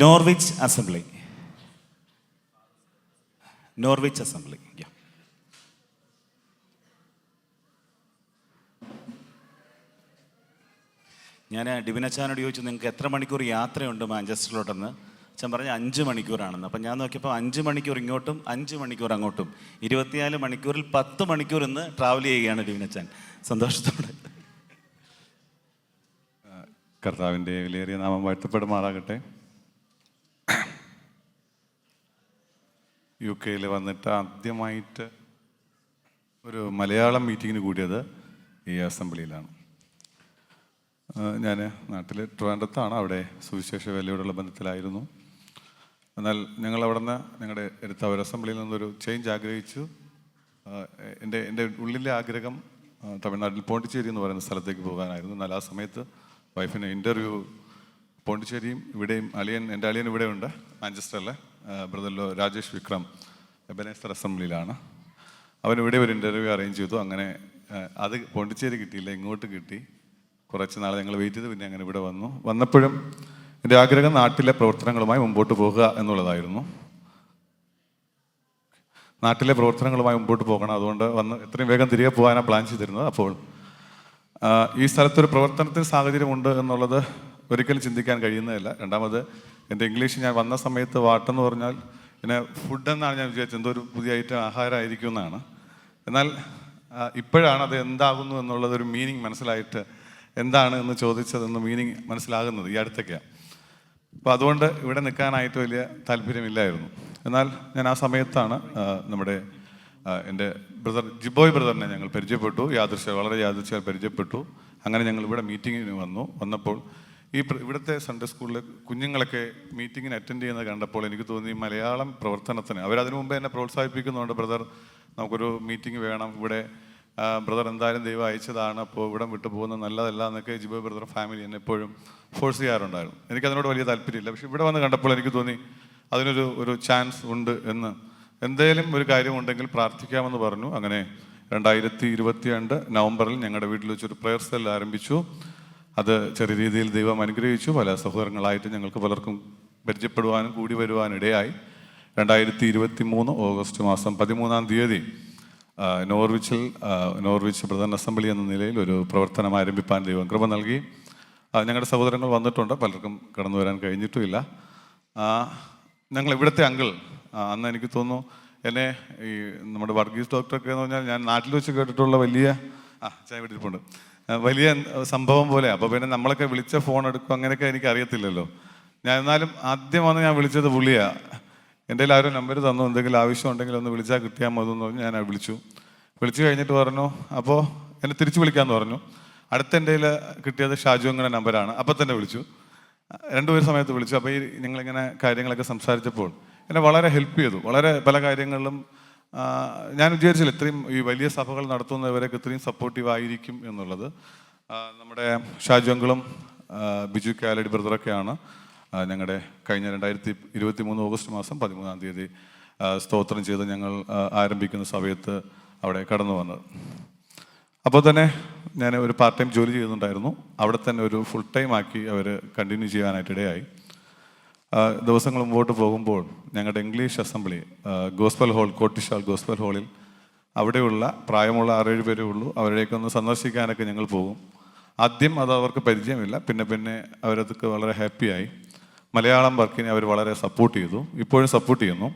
Norwich assembly. Norwich assembly. ഞാൻ ഡിബിനച്ചാനോട് ചോദിച്ചു, നിങ്ങൾക്ക് എത്ര മണിക്കൂർ യാത്രയുണ്ട് മാഞ്ചസ്റ്ററിലോട്ടെന്ന്. അച്ഛൻ പറഞ്ഞ 5 മണിക്കൂറാണെന്ന്. അപ്പം ഞാൻ നോക്കിയപ്പോൾ 5 മണിക്കൂർ ഇങ്ങോട്ടും 5 മണിക്കൂർ അങ്ങോട്ടും, 24 മണിക്കൂറിൽ 10 മണിക്കൂർ ഇന്ന് ട്രാവൽ ചെയ്യുകയാണ് ഡിബിനച്ചാൻ. സന്തോഷത്തോടെ. കർത്താവിൻ്റെ വിലയേറിയ നാമം വാഴ്ത്തപ്പെടുമാറാകട്ടെ. UK വന്നിട്ട് ആദ്യമായിട്ട് ഒരു മലയാളം മീറ്റിങ്ങിന് കൂടിയത് ഈ അസംബ്ലിയിലാണ്. ഞാൻ നാട്ടിൽ ട്രിവാൻഡ്രത്താണ്, അവിടെ സുവിശേഷ വേലയോടുള്ള ബന്ധത്തിലായിരുന്നു. എന്നാൽ ഞങ്ങൾ അവിടെ നിന്ന് ഞങ്ങളുടെ അടുത്ത ഒരു അസംബ്ലിയിൽ നിന്നൊരു ചേഞ്ച് ആഗ്രഹിച്ചു. എൻ്റെ ഉള്ളിലെ ആഗ്രഹം തമിഴ്നാട്ടിൽ പോണ്ടിച്ചേരി എന്ന് പറയുന്ന സ്ഥലത്തേക്ക് പോകാനായിരുന്നു. എന്നാൽ ആ സമയത്ത് വൈഫിന് ഇൻ്റർവ്യൂ പോണ്ടിച്ചേരിയും ഇവിടെയും എൻ്റെ അളിയൻ ഇവിടെയുണ്ട് മാഞ്ചസ്റ്ററിലെ ബ്രദറിലോ രാജേഷ് വിക്രം എബനേസ്റ്റർ അസംബ്ലിയിലാണ്. അവൻ ഇവിടെ ഒരു ഇൻ്റർവ്യൂ അറേഞ്ച് ചെയ്തു. അങ്ങനെ അത് പോണ്ടിച്ചേരി കിട്ടിയില്ല, ഇങ്ങോട്ട് കിട്ടി. കുറച്ച് നാൾ ഞങ്ങൾ വെയിറ്റ് ചെയ്ത് പിന്നെ അങ്ങനെ ഇവിടെ വന്നപ്പോഴും എൻ്റെ ആഗ്രഹം നാട്ടിലെ പ്രവർത്തനങ്ങളുമായി മുമ്പോട്ട് പോകുക എന്നുള്ളതായിരുന്നു. നാട്ടിലെ പ്രവർത്തനങ്ങളുമായി മുമ്പോട്ട് പോകണം, അതുകൊണ്ട് എത്രയും വേഗം തിരികെ പോകാനാണ് പ്ലാൻ ചെയ്തിരുന്നത്. അപ്പോൾ ഈ സ്ഥലത്തൊരു പ്രവർത്തനത്തിന് സാഹചര്യമുണ്ട് എന്നുള്ളത് ഒരിക്കലും ചിന്തിക്കാൻ കഴിയുന്നതല്ല. രണ്ടാമത് എൻ്റെ ഇംഗ്ലീഷ് ഞാൻ വന്ന സമയത്ത് വാട്ടെന്ന് പറഞ്ഞാൽ പിന്നെ ഫുഡ് എന്നാണ് ഞാൻ വിചാരിച്ചത്, എന്തോ ഒരു പുതിയ ഐറ്റം ആഹാരമായിരിക്കും എന്നാണ്. എന്നാൽ ഇപ്പോഴാണ് അത് എന്താകുന്നു എന്നുള്ളതൊരു മീനിങ് മനസ്സിലായിട്ട് എന്താണ് എന്ന് ചോദിച്ചതെന്ന് മീനിങ് മനസ്സിലാകുന്നത് ഈ അടുത്തൊക്കെയാണ്. അപ്പോൾ അതുകൊണ്ട് ഇവിടെ നിൽക്കാനായിട്ട് വലിയ താല്പര്യമില്ലായിരുന്നു. എന്നാൽ ഞാൻ ആ സമയത്താണ് എൻ്റെ ബ്രദർ ജിബോയ് ബ്രദറിനെ ഞങ്ങൾ പരിചയപ്പെട്ടു. വളരെ യാദൃശ്ചിയാൽ പരിചയപ്പെട്ടു. അങ്ങനെ ഞങ്ങൾ ഇവിടെ മീറ്റിങ്ങിന് വന്നപ്പോൾ ഇവിടുത്തെ സൺഡേ സ്കൂളിലെ കുഞ്ഞുങ്ങളൊക്കെ മീറ്റിങ്ങിന് അറ്റൻഡ് ചെയ്യുന്നത് കണ്ടപ്പോൾ എനിക്ക് തോന്നി മലയാളം പ്രവർത്തനത്തിന് അവരതിനു മുമ്പേ എന്നെ പ്രോത്സാഹിപ്പിക്കുന്നുണ്ട്. ബ്രദർ, നമുക്കൊരു മീറ്റിംഗ് വേണം, ഇവിടെ ബ്രദർ എന്തായാലും ദൈവം അയച്ചതാണ്, അപ്പോൾ ഇവിടം വിട്ടു പോകുന്നത് നല്ലതല്ല എന്നൊക്കെ ജിബോയ് ബ്രദർ ഫാമിലി എന്നെ എപ്പോഴും ഫോഴ്സ് ചെയ്യാറുണ്ടായിരുന്നു. എനിക്കതിനോട് വലിയ താല്പര്യമില്ല. പക്ഷെ ഇവിടെ വന്ന് കണ്ടപ്പോൾ എനിക്ക് തോന്നി അതിനൊരു ചാൻസ് ഉണ്ട് എന്ന്. എന്തെങ്കിലും ഒരു കാര്യമുണ്ടെങ്കിൽ പ്രാർത്ഥിക്കാമെന്ന് പറഞ്ഞു. അങ്ങനെ 2022 നവംബറിൽ ഞങ്ങളുടെ വീട്ടിൽ വെച്ചൊരു പ്രയർ സെൽ ആരംഭിച്ചു. അത് ചെറിയ രീതിയിൽ ദൈവം അനുഗ്രഹിച്ചു. പല സഹോദരങ്ങളായിട്ട് ഞങ്ങൾക്ക് പലർക്കും പരിചയപ്പെടുവാനും കൂടി വരുവാനും ഇടയായി. 2023 ഓഗസ്റ്റ് മാസം 13-ാം തീയതി നോർവിച്ച് ബ്രദർ അസംബ്ലി എന്ന നിലയിൽ ഒരു പ്രവർത്തനം ആരംഭിപ്പാൻ ദൈവം കൃപ നൽകി. ഞങ്ങളുടെ സഹോദരങ്ങൾ വന്നിട്ടുണ്ട്, പലർക്കും കടന്നു വരാൻ കഴിഞ്ഞിട്ടുമില്ല. ഞങ്ങൾ ഇവിടുത്തെ അങ്കിൾ അന്ന് എനിക്ക് തോന്നുന്നു എന്നെ ഈ നമ്മുടെ വർഗീസ് ഡോക്ടറൊക്കെ എന്ന് പറഞ്ഞാൽ ഞാൻ നാട്ടിൽ വെച്ച് കേട്ടിട്ടുള്ള വലിയ ചായ വിട്ടിട്ടുണ്ട് വലിയ സംഭവം പോലെ. അപ്പോൾ പിന്നെ നമ്മളൊക്കെ വിളിച്ച ഫോൺ എടുക്കും അങ്ങനെയൊക്കെ എനിക്ക് അറിയത്തില്ലല്ലോ. എന്നാലും ആദ്യം വന്ന് ഞാൻ വിളിച്ചത് പുള്ളിയാണ്. എൻ്റെ കയ്യിൽ ആരോ നമ്പർ തന്നു, എന്തെങ്കിലും ആവശ്യം ഉണ്ടെങ്കിൽ ഒന്ന് വിളിച്ചാൽ കിട്ടിയാൽ മതി എന്ന് പറഞ്ഞ് ഞാൻ വിളിച്ചു കഴിഞ്ഞിട്ട് പറഞ്ഞു, അപ്പോൾ എന്നെ തിരിച്ച് വിളിക്കാമെന്ന് പറഞ്ഞു. അടുത്ത എൻ്റെ കയ്യിൽ കിട്ടിയത് ഷാജു അങ്ങനെ നമ്പറാണ്. അപ്പം തന്നെ വിളിച്ചു, 2 പേര് സമയത്ത് വിളിച്ചു. അപ്പോൾ ഈ ഞങ്ങളിങ്ങനെ കാര്യങ്ങളൊക്കെ സംസാരിച്ചപ്പോൾ എന്നെ വളരെ ഹെൽപ്പ് ചെയ്തു. വളരെ പല കാര്യങ്ങളിലും ഞാൻ വിചാരിച്ചില്ല ഇത്രയും ഈ വലിയ സഭകൾ നടത്തുന്നവരൊക്കെ ഇത്രയും സപ്പോർട്ടീവ് ആയിരിക്കും എന്നുള്ളത്. നമ്മുടെ ഷാജു അങ്കിളും ബിജു കാലടി ബ്രദറൊക്കെയാണ് ഞങ്ങളുടെ കഴിഞ്ഞ 2023 ഓഗസ്റ്റ് മാസം 13-ാം തീയതി സ്തോത്രം ചെയ്ത് ഞങ്ങൾ ആരംഭിക്കുന്ന സമയത്ത് അവിടെ കടന്നു വന്നത്. അപ്പോൾ തന്നെ ഞാൻ ഒരു പാർട്ട് ടൈം ജോലി ചെയ്യുന്നുണ്ടായിരുന്നു. അവിടെ തന്നെ ഒരു ഫുൾ ടൈം ആക്കി അവർ കണ്ടിന്യൂ ചെയ്യാനായിട്ടിടയായി. ദിവസങ്ങൾ മുമ്പോട്ട് പോകുമ്പോൾ ഞങ്ങളുടെ ഇംഗ്ലീഷ് അസംബ്ലി ഗോസ്പൽ ഹോൾ, കോട്ടിഷാൽ ഗോസ്പൽ ഹാളിൽ അവിടെയുള്ള പ്രായമുള്ള 6-7 പേരേ ഉള്ളൂ. അവരുടെയൊക്കെ സന്ദർശിക്കാനൊക്കെ ഞങ്ങൾ പോകും. ആദ്യം അത് അവർക്ക് പരിചയമില്ല, പിന്നെ അവരതൊക്കെ വളരെ ഹാപ്പിയായി. മലയാളം വർക്കിനെ അവർ വളരെ സപ്പോർട്ട് ചെയ്തു, ഇപ്പോഴും സപ്പോർട്ട് ചെയ്യുന്നു.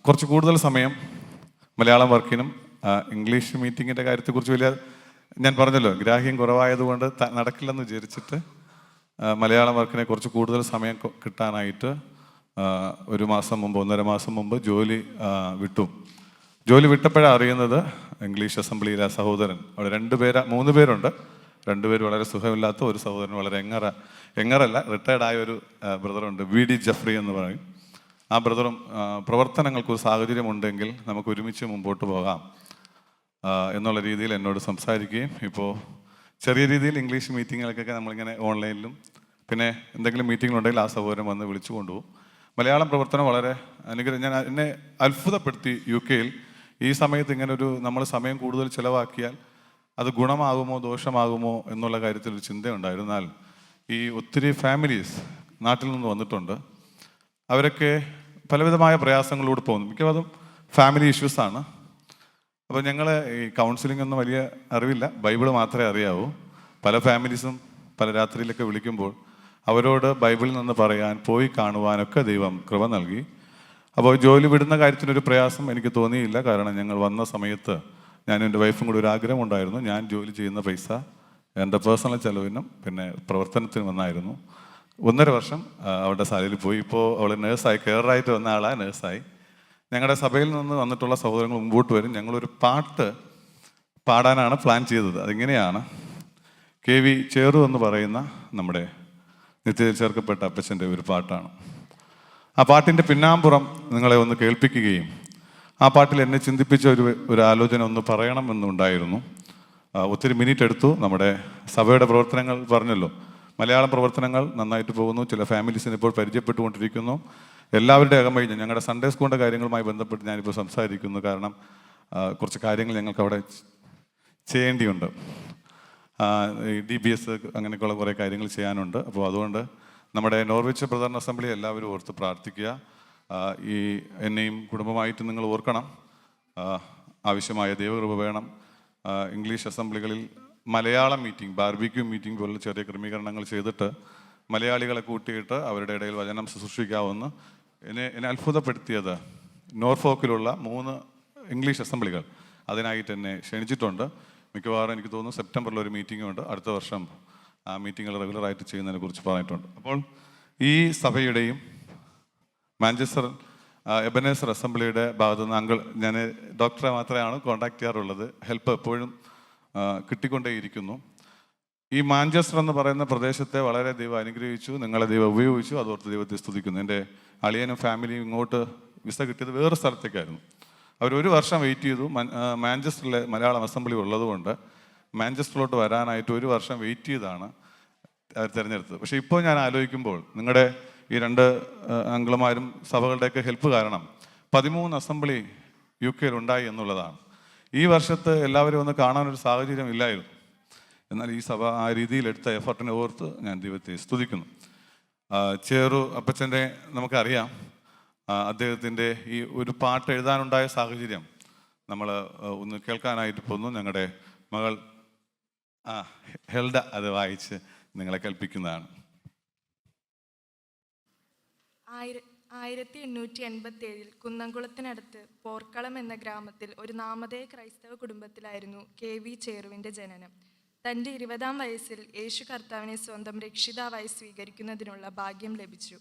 കുറച്ച് കൂടുതൽ സമയം മലയാളം വർക്കിനും ഇംഗ്ലീഷ് മീറ്റിങ്ങിൻ്റെ കാര്യത്തെക്കുറിച്ച് വലിയ ഞാൻ പറഞ്ഞല്ലോ ഗ്രാഹ്യം കുറവായതുകൊണ്ട് നടക്കില്ലെന്ന് വിചാരിച്ചിട്ട് മലയാളം വർക്കിനെ കുറച്ച് കൂടുതൽ സമയം കിട്ടാനായിട്ട് 1 മാസം മുമ്പ് 1.5 മാസം മുമ്പ് ജോലി വിട്ടപ്പോഴാണ് അറിയുന്നത് ഇംഗ്ലീഷ് അസംബ്ലിയിലെ സഹോദരൻ അവിടെ 3 പേരുണ്ട്. 2 പേര് വളരെ സുഖമില്ലാത്ത, ഒരു സഹോദരൻ വളരെ എങ്ങറല്ല റിട്ടയർഡായ ഒരു ബ്രദറുണ്ട്, VD ജഫ്രി എന്ന് പറയും. ആ ബ്രദറും പ്രവർത്തനങ്ങൾക്കൊരു സാഹചര്യമുണ്ടെങ്കിൽ നമുക്ക് ഒരുമിച്ച് മുമ്പോട്ട് പോകാം എന്നുള്ള രീതിയിൽ എന്നോട് സംസാരിക്കുകയും ഇപ്പോൾ ചെറിയ രീതിയിൽ ഇംഗ്ലീഷ് മീറ്റിങ്ങുകൾക്കൊക്കെ നമ്മളിങ്ങനെ ഓൺലൈനിലും പിന്നെ എന്തെങ്കിലും മീറ്റിങ്ങുകളുണ്ടെങ്കിൽ ആ സഹോദരൻ വന്ന് വിളിച്ചു കൊണ്ടുപോകും. മലയാളം പ്രവർത്തനം വളരെ എന്നെ അത്ഭുതപ്പെടുത്തി. UK ഈ സമയത്ത് നമ്മൾ സമയം കൂടുതൽ ചിലവാക്കിയാൽ അത് ഗുണമാകുമോ ദോഷമാകുമോ എന്നുള്ള കാര്യത്തിൽ ഒരു ചിന്തയുണ്ടായിരുന്നാൽ ഈ ഒത്തിരി ഫാമിലീസ് നാട്ടിൽ നിന്ന് വന്നിട്ടുണ്ട്. അവരൊക്കെ പലവിധമായ പ്രയാസങ്ങളിലൂടെ പോകുന്നു. മിക്കവാറും ഫാമിലി ഇഷ്യൂസാണ്. അപ്പോൾ ഞങ്ങൾ ഈ കൗൺസിലിംഗ് ഒന്നും വലിയ അറിവില്ല, ബൈബിള് മാത്രമേ അറിയാവൂ. പല ഫാമിലീസും പല രാത്രിയിലൊക്കെ വിളിക്കുമ്പോൾ അവരോട് ബൈബിളിൽ നിന്ന് പറയാൻ, പോയി കാണുവാനൊക്കെ ദൈവം കൃപ നൽകി. അപ്പോൾ ജോലി വിടുന്ന കാര്യത്തിനൊരു പ്രയാസം എനിക്ക് തോന്നിയില്ല. കാരണം ഞങ്ങൾ വന്ന സമയത്ത് ഞാനും എൻ്റെ വൈഫും കൂടി ഒരു ആഗ്രഹം ഉണ്ടായിരുന്നു. ഞാൻ ജോലി ചെയ്യുന്ന പൈസ എൻ്റെ പേഴ്സണൽ ചെലവിനും പിന്നെ പ്രവർത്തനത്തിനും വന്നായിരുന്നു. 1.5 വർഷം അവളുടെ സാലറി പോയി. ഇപ്പോൾ അവൾ നേഴ്സായി, കെയറായിട്ട് വന്ന ആളാണ്, നേഴ്സായി. ഞങ്ങളുടെ സഭയിൽ നിന്ന് വന്നിട്ടുള്ള സഹോദരങ്ങൾ മുമ്പോട്ട് വരും. ഞങ്ങളൊരു പാട്ട് പാടാനാണ് പ്ലാൻ ചെയ്തത്. അതിങ്ങനെയാണ്: KV ചേറു എന്ന് പറയുന്ന നമ്മുടെ നിത്യത്തിൽ ചേർക്കപ്പെട്ട അപ്പച്ചൻ്റെ ഒരു പാട്ടാണ്. ആ പാട്ടിൻ്റെ പിന്നാമ്പുറം നിങ്ങളെ ഒന്ന് കേൾപ്പിക്കുകയും ആ പാട്ടിൽ എന്നെ ചിന്തിപ്പിച്ച ഒരു ആലോചന ഒന്ന് പറയണമെന്നുണ്ടായിരുന്നു. ഒത്തിരി മിനിറ്റ് എടുത്തു. നമ്മുടെ സഭയുടെ പ്രവർത്തനങ്ങൾ പറഞ്ഞല്ലോ, മലയാളം പ്രവർത്തനങ്ങൾ നന്നായിട്ട് പോകുന്നു. ചില ഫാമിലീസിന് ഇപ്പോൾ പരിചയപ്പെട്ടുകൊണ്ടിരിക്കുന്നു. എല്ലാവരുടെ അകമഴിഞ്ഞ് ഞങ്ങളുടെ സൺഡേ സ്കൂളിൻ്റെ കാര്യങ്ങളുമായി ബന്ധപ്പെട്ട് ഞാനിപ്പോൾ സംസാരിക്കുന്നു. കാരണം കുറച്ച് കാര്യങ്ങൾ ഞങ്ങൾക്ക് അവിടെ ചെയ്യേണ്ടിയുണ്ട്. ഈ DBS അങ്ങനെയൊക്കെയുള്ള കുറേ കാര്യങ്ങൾ ചെയ്യാനുണ്ട്. അപ്പോൾ അതുകൊണ്ട് നമ്മുടെ നോർവിച്ച് ബ്രദർ അസംബ്ലി എല്ലാവരും ഓർത്ത് പ്രാർത്ഥിക്കുക. ഈ എന്നെയും കുടുംബമായിട്ട് നിങ്ങൾ ഓർക്കണം. ആവശ്യമായ ദൈവകൃപ വേണം. ഇംഗ്ലീഷ് അസംബ്ലികളിൽ മലയാളം മീറ്റിംഗ്, ബാർബിക്യൂ മീറ്റിംഗ് പോലുള്ള ചെറിയ ക്രമീകരണങ്ങൾ ചെയ്തിട്ട് മലയാളികളെ കൂട്ടിയിട്ട് അവരുടെ ഇടയിൽ വചനം ശുശ്രൂഷിക്കാവുന്ന എന്നെ അത്ഭുതപ്പെടുത്തിയത് നോർഫോക്കിലുള്ള 3 ഇംഗ്ലീഷ് അസംബ്ലികൾ അതിനായിട്ട് എന്നെ ക്ഷണിച്ചിട്ടുണ്ട്. മിക്കവാറും എനിക്ക് തോന്നുന്നു സെപ്റ്റംബറിൽ ഒരു മീറ്റിംഗ് ഉണ്ട്. അടുത്ത വർഷം ആ മീറ്റിങ്ങുകൾ റെഗുലറായിട്ട് ചെയ്യുന്നതിനെ കുറിച്ച് പറഞ്ഞിട്ടുണ്ട്. അപ്പോൾ ഈ സഭയുടെയും മാഞ്ചസ്റ്റർ എബനേസർ അസംബ്ലിയുടെ ഭാഗത്തു നിന്ന് അങ്കിൾ, ഞാൻ ഡോക്ടറെ മാത്രമാണ് കോൺടാക്ട് ചെയ്യാറുള്ളത്, ഹെൽപ്പ് എപ്പോഴും കിട്ടിക്കൊണ്ടേയിരിക്കുന്നു. ഈ മാഞ്ചസ്റ്റർ എന്ന് പറയുന്ന പ്രദേശത്തെ വളരെ ദൈവം അനുഗ്രഹിച്ചു, നിങ്ങളെ ദൈവം ഉപയോഗിച്ചു. അതോർത്ത് ദൈവത്തെ സ്തുതിക്കുന്നു. എൻ്റെ അളിയനും ഫാമിലിയും ഇങ്ങോട്ട് വിസ കിട്ടിയത് വേറെ സ്ഥലത്തേക്കായിരുന്നു. അവർ 1 വർഷം വെയിറ്റ് ചെയ്തു. മാഞ്ചസ്റ്ററിലെ മലയാളം അസംബ്ലി ഉള്ളതുകൊണ്ട് മാഞ്ചസ്റ്ററിലോട്ട് വരാനായിട്ട് 1 വർഷം വെയിറ്റ് ചെയ്താണ് അവർ തിരഞ്ഞെടുത്തത്. പക്ഷേ ഇപ്പോൾ ഞാൻ ആലോചിക്കുമ്പോൾ നിങ്ങളുടെ ഈ 2 അങ്കിളുമാരും സഭകളുടെയൊക്കെ ഹെൽപ്പ് കാരണം 13 അസംബ്ലി UK ഉണ്ടായി എന്നുള്ളതാണ്. ഈ വർഷത്ത് എല്ലാവരും ഒന്ന് കാണാനൊരു സാഹചര്യം ഇല്ലായിരുന്നു. എന്നാൽ ഈ സഭ ആ രീതിയിൽ എടുത്ത എഫർട്ടിനെ ഓർത്ത് ഞാൻ ദൈവത്തെ സ്തുതിക്കുന്നു. ചേറു അപ്പച്ചൻ്റെ നമുക്കറിയാം, അദ്ദേഹത്തിൻ്റെ ഈ ഒരു പാട്ട് എഴുതാനുണ്ടായ സാഹചര്യം നമ്മൾ ഒന്ന് കേൾക്കാനായിട്ട് പോന്നു. ഞങ്ങളുടെ മകൾ ഹെൽഡ അത് വായിച്ച് നിങ്ങളെ കേൾപ്പിക്കുന്നതാണ്. 1887 കുന്നംകുളത്തിനടുത്ത് പോർക്കളം എന്ന ഗ്രാമത്തിൽ ഒരു നാമധേയ ക്രൈസ്തവ കുടുംബത്തിലായിരുന്നു KV ചേറുവിൻ്റെ ജനനം. തൻ്റെ 20-ാം വയസ്സിൽ യേശു കർത്താവിനെ സ്വന്തം രക്ഷിതാവായി സ്വീകരിക്കുന്നതിനുള്ള ഭാഗ്യം ലഭിച്ചു.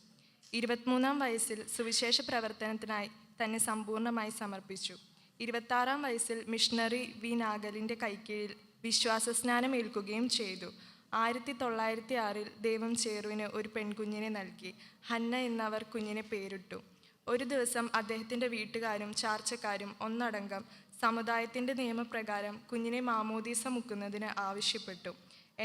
23-ാം വയസ്സിൽ സുവിശേഷ പ്രവർത്തനത്തിനായി തന്നെ സമ്പൂർണ്ണമായി സമർപ്പിച്ചു. 26-ാം വയസ്സിൽ മിഷണറി V. നാഗലിൻ്റെ കൈക്കീഴിൽ വിശ്വാസസ്നാനം ഏൽക്കുകയും ചെയ്തു. 1906 ദൈവം ചേറുവിന് ഒരു പെൺകുഞ്ഞിനെ നൽകി. ഹന്ന എന്നവർ കുഞ്ഞിനെ പേരിട്ടു. ഒരു ദിവസം അദ്ദേഹത്തിൻ്റെ വീട്ടുകാരും ചാർച്ചക്കാരും ഒന്നടങ്കം സമുദായത്തിൻ്റെ നിയമപ്രകാരം കുഞ്ഞിനെ മാമോദീസ മുക്കുന്നതിന് ആവശ്യപ്പെട്ടു.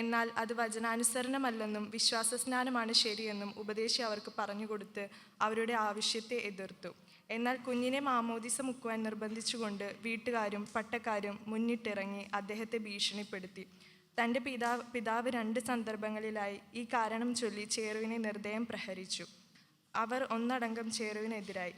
എന്നാൽ അത് വചനാനുസരണമല്ലെന്നും വിശ്വാസസ്നാനമാണ് ശരിയെന്നും ഉപദേശി അവർക്ക് പറഞ്ഞുകൊടുത്ത് അവരുടെ ആവശ്യത്തെ എതിർത്തു. എന്നാൽ കുഞ്ഞിനെ മാമോദീസ മുക്കുവാൻ നിർബന്ധിച്ചുകൊണ്ട് വീട്ടുകാരും പട്ടക്കാരും മുന്നിട്ടിറങ്ങി അദ്ദേഹത്തെ ഭീഷണിപ്പെടുത്തി. തൻ്റെ പിതാവ് 2 സന്ദർഭങ്ങളിലായി ഈ കാരണം ചൊല്ലി ചേറുവിനെ നിർദ്ദയം പ്രഹരിച്ചു. അവർ ഒന്നടങ്കം ചേറുവിനെതിരായി.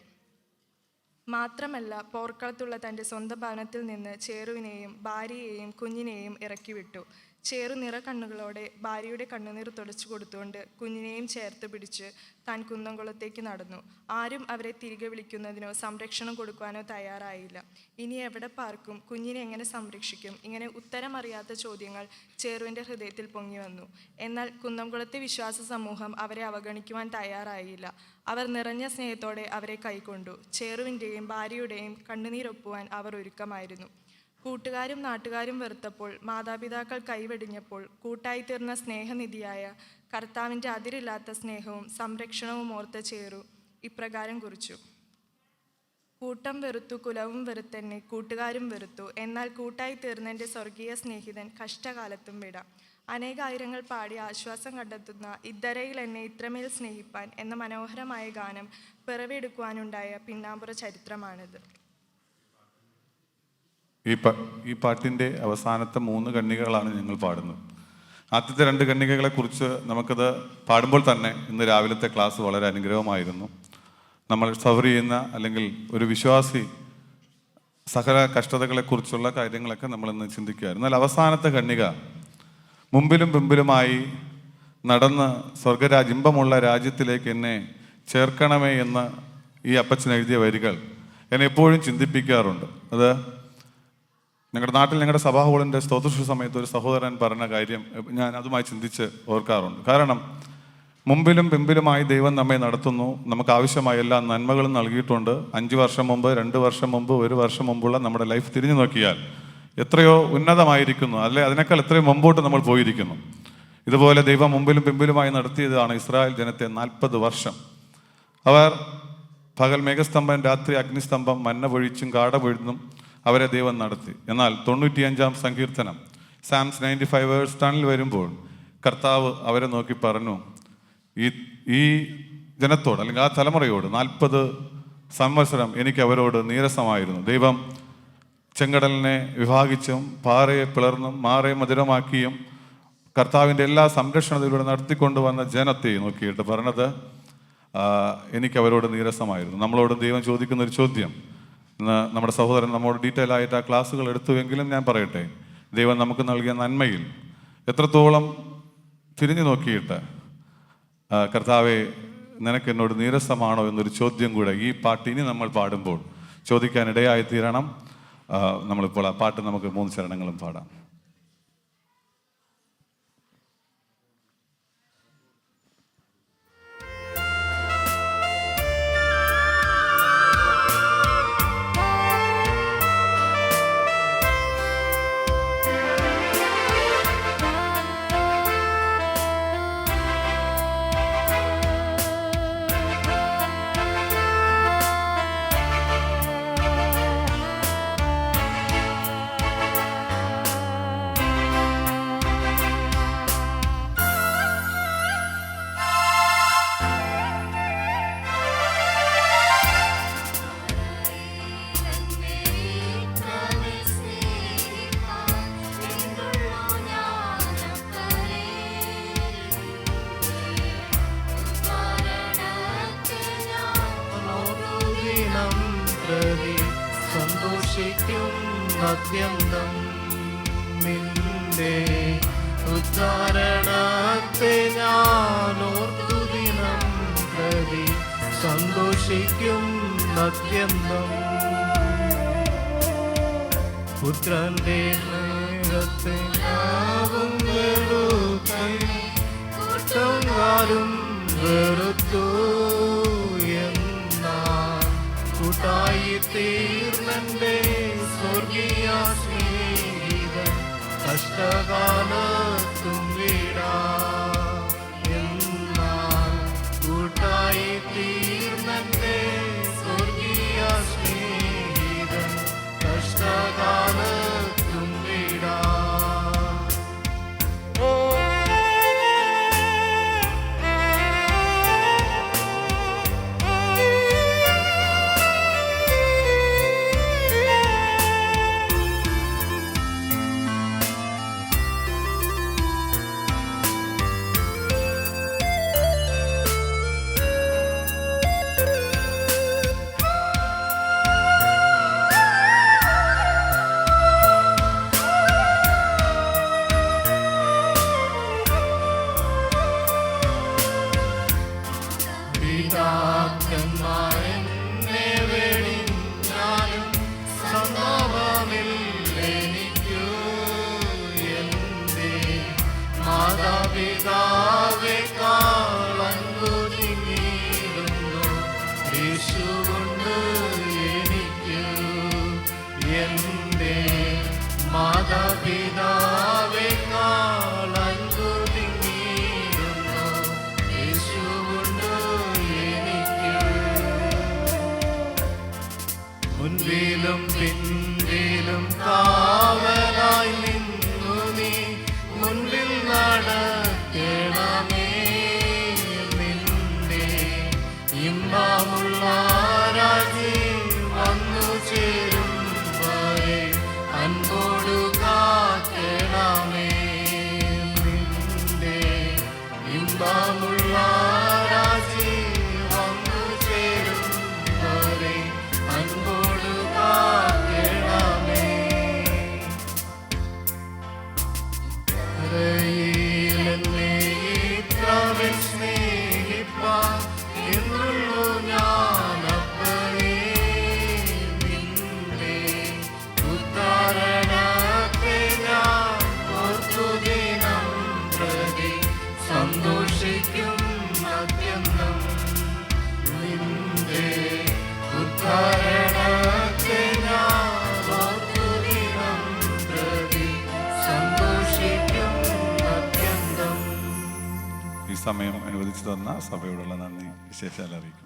മാത്രമല്ല, പോർക്കളത്തുള്ള തൻ്റെ സ്വന്തം ഭവനത്തിൽ നിന്ന് ചേറുവിനെയും ഭാര്യയെയും കുഞ്ഞിനെയും ഇറക്കിവിട്ടു. ചേറു നിറകണ്ണുകളോടെ ഭാര്യയുടെ കണ്ണുനീർ തുടച്ചു കൊടുത്തുകൊണ്ട് കുഞ്ഞിനെയും ചേർത്ത് പിടിച്ച് താൻ കുന്നംകുളത്തേക്ക് നടന്നു. ആരും അവരെ തിരികെ വിളിക്കുന്നതിനോ സംരക്ഷണം കൊടുക്കുവാനോ തയ്യാറായില്ല. ഇനി എവിടെ പാർക്കും, കുഞ്ഞിനെ എങ്ങനെ സംരക്ഷിക്കും, ഇങ്ങനെ ഉത്തരമറിയാത്ത ചോദ്യങ്ങൾ ചേറുവിൻ്റെ ഹൃദയത്തിൽ പൊങ്ങി വന്നു. എന്നാൽ കുന്നംകുളത്തെ വിശ്വാസ സമൂഹം അവരെ അവഗണിക്കുവാൻ തയ്യാറായില്ല. അവർ നിറഞ്ഞ സ്നേഹത്തോടെ അവരെ കൈക്കൊണ്ടു. ചേറുവിൻ്റെയും ഭാര്യയുടെയും കണ്ണുനീരൊപ്പുവാൻ അവർ ഒരുക്കമായിരുന്നു. കൂട്ടുകാരും നാട്ടുകാരും വെറുത്തപ്പോൾ, മാതാപിതാക്കൾ കൈവെടിഞ്ഞപ്പോൾ, കൂട്ടായിത്തീർന്ന സ്നേഹനിധിയായ കർത്താവിൻ്റെ അതിരില്ലാത്ത സ്നേഹവും സംരക്ഷണവും ഓർത്ത ചേറു ഇപ്രകാരം കുറിച്ചു: കൂട്ടം വെറുത്തു, കുലവും വെറുത്തെന്നെ, കൂട്ടുകാരും വെറുത്തു. എന്നാൽ കൂട്ടായി തീർന്നെൻ്റെ സ്വർഗീയ സ്നേഹിതൻ കഷ്ടകാലത്തും വിടാം. അനേകായിരങ്ങൾ പാടി ആശ്വാസം കണ്ടെത്തുന്ന ഇద్దരയിൽ എന്നെ ഇത്രമേൽ സ്നേഹിപ്പാൻ എന്ന മനോഹരമായ ഗാനം പിറവിയെടുക്കുവാനുണ്ടായ പിന്നാമ്പുറ ചരിത്രമാണിത്. ഈ പാട്ടിൻ്റെ അവസാനത്തെ 3 കണ്ണികകളാണ് ഞങ്ങൾ പാടുന്നത്. ആദ്യത്തെ 2 കന്യകകളെ കുറിച്ച് നമുക്കത് പാടുമ്പോൾ തന്നെ ഇന്ന് രാവിലത്തെ ക്ലാസ് വളരെ അനുഗ്രഹമായിരുന്നു. നമ്മൾ സഫർ ചെയ്യുന്ന അല്ലെങ്കിൽ ഒരു വിശ്വാസി സകല കഷ്ടതകളെക്കുറിച്ചുള്ള കാര്യങ്ങളൊക്കെ നമ്മളിന്ന് ചിന്തിക്കുകയായിരുന്നു. എന്നാൽ അവസാനത്തെ കന്യക മുമ്പിലും പിമ്പിലുമായി നടന്ന് ഇമ്പമുള്ള രാജ്യത്തിലേക്ക് എന്നെ ചേർക്കണമേ എന്ന് ഈ അപ്പച്ചൻ എഴുതിയ വരികൾ എന്നെ എപ്പോഴും ചിന്തിപ്പിക്കാറുണ്ട്. അത് ഞങ്ങളുടെ നാട്ടിൽ ഞങ്ങളുടെ സഭാ ഹോളിൻ്റെ സ്തോത്രശുശ്രൂഷ സമയത്ത് ഒരു സഹോദരൻ പറഞ്ഞ കാര്യം ഞാൻ അതുമായി ചിന്തിച്ച് ഓർക്കാറുണ്ട്. കാരണം മുമ്പിലും പിമ്പിലുമായി ദൈവം നമ്മെ നടത്തുന്നു. നമുക്ക് ആവശ്യമായ എല്ലാ നന്മകളും നൽകിയിട്ടുണ്ട്. 5 വർഷം മുമ്പ്, 2 വർഷം മുമ്പ്, 1 വർഷം മുമ്പുള്ള നമ്മുടെ ലൈഫ് തിരിഞ്ഞു നോക്കിയാൽ എത്രയോ ഉന്നതമായിരിക്കുന്നു, അല്ലെ അതിനേക്കാൾ എത്രയോ മുമ്പോട്ട് നമ്മൾ പോയിരിക്കുന്നു. ഇതുപോലെ ദൈവം മുമ്പിലും പിമ്പിലുമായി നടത്തിയതാണ് ഇസ്രായേൽ ജനത്തെ 40 വർഷം. അവർ പകൽ മേഘസ്തംഭം, രാത്രി അഗ്നിസ്തംഭം, മന്ന പൊഴിച്ചും കാട പൊഴുതും അവരെ ദൈവം നടത്തി. എന്നാൽ 95-ാം സങ്കീർത്തനം സാംസ് 95 വേഴ്സ് 10 വരുമ്പോൾ കർത്താവ് അവരെ നോക്കി പറഞ്ഞു, ഈ ജനത്തോട് അല്ലെങ്കിൽ ആ തലമുറയോട് 40 സംവത്സരം എനിക്ക് അവരോട് നീരസമായിരുന്നു. ദൈവം ചെങ്കടലിനെ വിഭാഗിച്ചും പാറയെ പിളർന്നും മാറയെ മധുരമാക്കിയും കർത്താവിൻ്റെ എല്ലാ സംരക്ഷണത്തിലൂടെ നടത്തിക്കൊണ്ടുവന്ന ജനത്തെ നോക്കിയിട്ട് പറഞ്ഞത് എനിക്ക് അവരോട് നീരസമായിരുന്നു. നമ്മളോട് ദൈവം ചോദിക്കുന്ന ഒരു ചോദ്യം, ഇന്ന് നമ്മുടെ സഹോദരൻ നമ്മോട് ഡീറ്റെയിൽ ആയിട്ട് ആ ക്ലാസ്സുകൾ എടുത്തുവെങ്കിലും ഞാൻ പറയട്ടെ, ദൈവം നമുക്ക് നൽകിയ നന്മയിൽ എത്രത്തോളം തിരിഞ്ഞു നോക്കിയിട്ട് കർത്താവെ നിനക്ക് എന്നോട് നീരസമാണോ എന്നൊരു ചോദ്യം കൂടെ ഈ പാട്ട് ഇനി നമ്മൾ പാടുമ്പോൾ ചോദിക്കാനിടയായി തീരണം. നമ്മളിപ്പോൾ ആ പാട്ട് നമുക്ക് 3 ചരണങ്ങളും പാടാം. അത്യന്തം നിന്റെ ഉദ്ധാരണത്തെ ഞാൻ ഓർത്തു ദിനം പ്രതി സന്തോഷിക്കും അത്യന്തം. പുത്രന്റെ സ്നേഹത്തെ ഞാവും വെറുത്തും വെറുത്തു എന്നാൽ കൂട്ടായി തീർന്നന്റെ സ്വർഗീയ സ്നേഹിതൻ കഷ്ടകാലത്തും വീടാ എന്നാൽ കൂട്ടായി തീർന്നന്റെ സ്വർഗീയ സ്നേഹിതൻ കഷ്ടകാലത്തും വീടാ. ഇമ്പമുള്ള രാജ്യം വന്നു ചേരും വരെ അൻപോടു കാക്കണമേ. കരയിലെന്നെ ഇത്രമേൽ സ്നേഹിപ്പാൻ എന്നുള്ളൂ ഞാനപ്പനേ. നിന്റെ ഉദ്ധാരണത്തെ ഞാൻ ഓർത്തു ദിനം പ്രതി സന്തോഷിക്കും അത്യന്തം. നിന്റെ ഉദ്ധാരണത്തെ ഞാൻ ഓർത്തു ദിനം പ്രതി സന്തോഷിക്കും അത്യന്തം. ഈ സമയം അനുവദിച്ചു തന്ന സഭയോടുള്ള നന്ദി വിശേഷാൽ അറിയിക്കും.